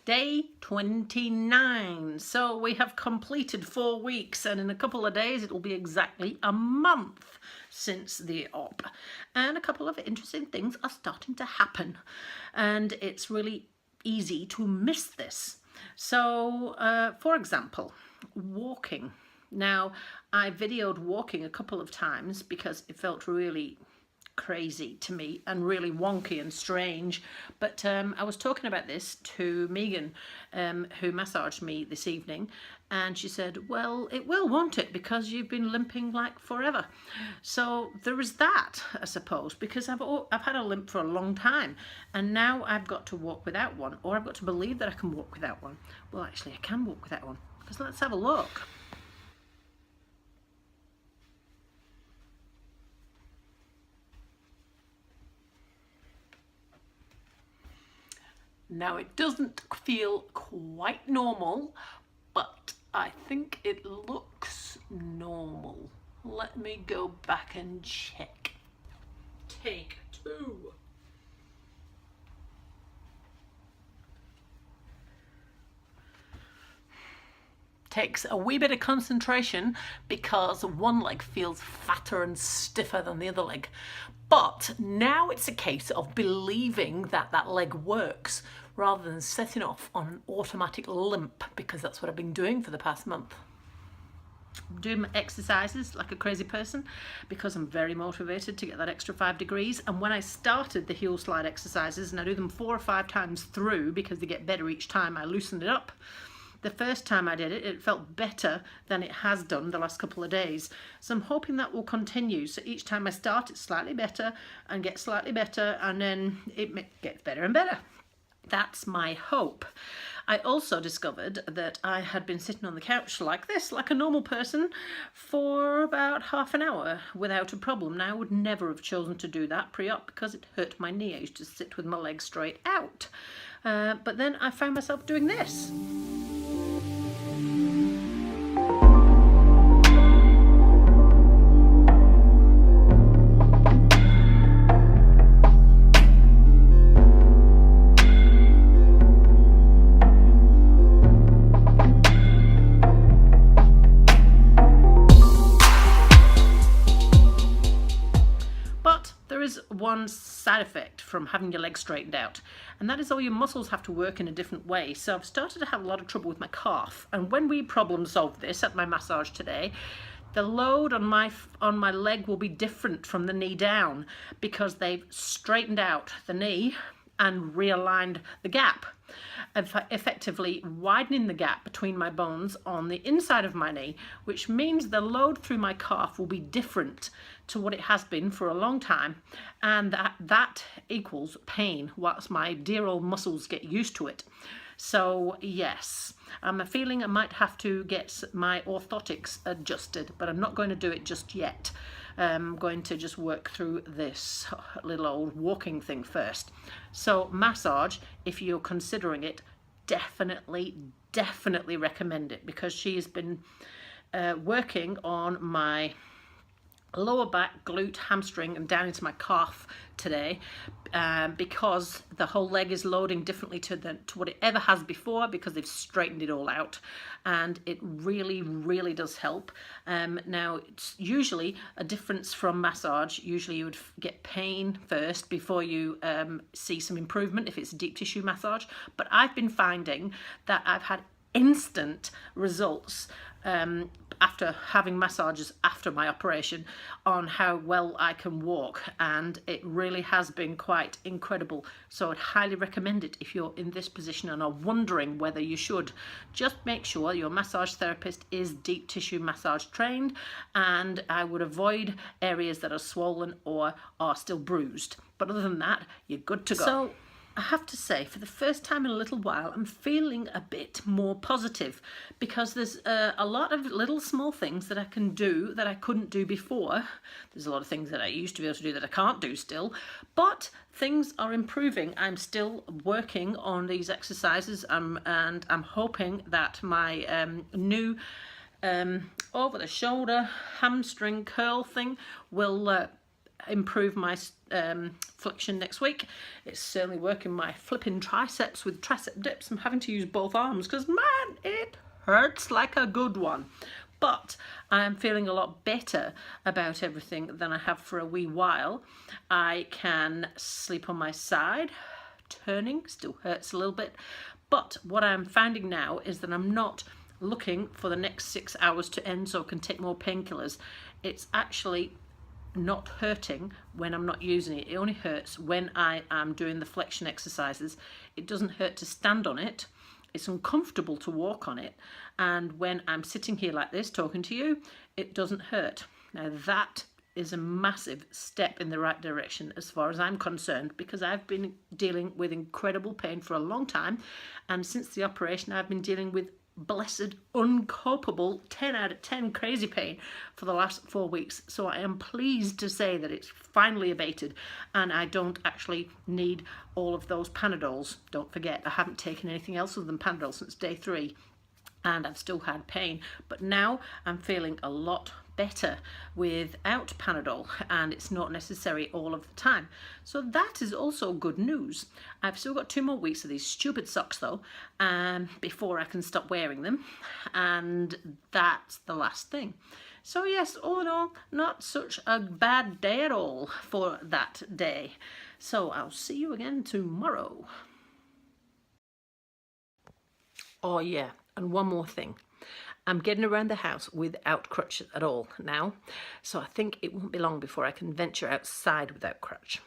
Day 29. So we have completed 4 weeks, and in a couple of days it will be exactly a month since the op. And a couple of interesting things are starting to happen, and it's really easy to miss this. So for example, walking. Now, I videoed walking a couple of times because it felt really crazy to me and really wonky and strange, but I was talking about this to Megan, who massaged me this evening, and she said, well, it will, won't it, because you've been limping like forever. So there is that, I suppose, because I've had a limp for a long time, and now I've got to walk without one, or I've got to believe that I can walk without one. Well, actually I can walk without one, because let's have a look. Now, it doesn't feel quite normal, but I think it looks normal. Let me go back and check. Take 2. Takes a wee bit of concentration because one leg feels fatter and stiffer than the other leg. But now it's a case of believing that that leg works rather than setting off on an automatic limp, because that's what I've been doing for the past month. I'm doing my exercises like a crazy person because I'm very motivated to get that extra 5 degrees. And when I started the heel slide exercises, and I do them 4 or 5 times through because they get better each time I loosen it up, the first time I did it, it felt better than it has done the last couple of days. So I'm hoping that will continue. So each time I start, it's slightly better and gets slightly better, and then it gets better and better. That's my hope. I also discovered that I had been sitting on the couch like this, like a normal person, for about half an hour without a problem. Now, I would never have chosen to do that pre-op because it hurt my knee. I used to sit with my legs straight out. But then I found myself doing this. One side effect from having your legs straightened out, and that is all your muscles have to work in a different way. So I've started to have a lot of trouble with my calf, and when we problem solve this at my massage today, the load on my leg will be different from the knee down because they've straightened out the knee and realigned the gap, effectively widening the gap between my bones on the inside of my knee, which means the load through my calf will be different to what it has been for a long time, and that equals pain whilst my dear old muscles get used to it. So yes, I'm feeling I might have to get my orthotics adjusted, but I'm not going to do it just yet. I'm going to just work through this little old walking thing first. So massage, if you're considering it, definitely recommend it, because she has been working on my lower back, glute, hamstring, and down into my calf today, because the whole leg is loading differently to what it ever has before, because they've straightened it all out, and it really does help. Now, it's usually a difference from massage. Usually you would get pain first before you see some improvement if it's a deep tissue massage, but I've been finding that I've had instant results after having massages after my operation on how well I can walk, and it really has been quite incredible. So I'd highly recommend it if you're in this position and are wondering whether you should. Just make sure your massage therapist is deep tissue massage trained, and I would avoid areas that are swollen or are still bruised. But other than that, you're good to go. So I have to say, for the first time in a little while, I'm feeling a bit more positive, because there's a lot of little small things that I can do that I couldn't do before. There's a lot of things that I used to be able to do that I can't do still, but things are improving. I'm still working on these exercises, and I'm hoping that my new over the shoulder hamstring curl thing will improve my flexion next week. It's certainly working my flipping triceps with tricep dips. I'm having to use both arms because, man, it hurts like a good one. But I am feeling a lot better about everything than I have for a wee while. I can sleep on my side. Turning still hurts a little bit. But what I'm finding now is that I'm not looking for the next 6 hours to end so I can take more painkillers. It's actually not hurting when I'm not using it. It only hurts when I am doing the flexion exercises. It doesn't hurt to stand on it. It's uncomfortable to walk on it. And when I'm sitting here like this talking to you, it doesn't hurt. Now that is a massive step in the right direction as far as I'm concerned, because I've been dealing with incredible pain for a long time, and since the operation I've been dealing with blessed, uncopable 10 out of 10 crazy pain for the last 4 weeks. So I am pleased to say that it's finally abated and I don't actually need all of those Panadols. Don't forget, I haven't taken anything else other than Panadol since day 3 and I've still had pain, but now I'm feeling a lot better without Panadol, and it's not necessary all of the time. So that is also good news. I've still got 2 more weeks of these stupid socks though, before I can stop wearing them, and that's the last thing. So yes, all in all, not such a bad day at all for that day. So I'll see you again tomorrow. Oh yeah, and one more thing. I'm getting around the house without crutches at all now, so I think it won't be long before I can venture outside without crutch.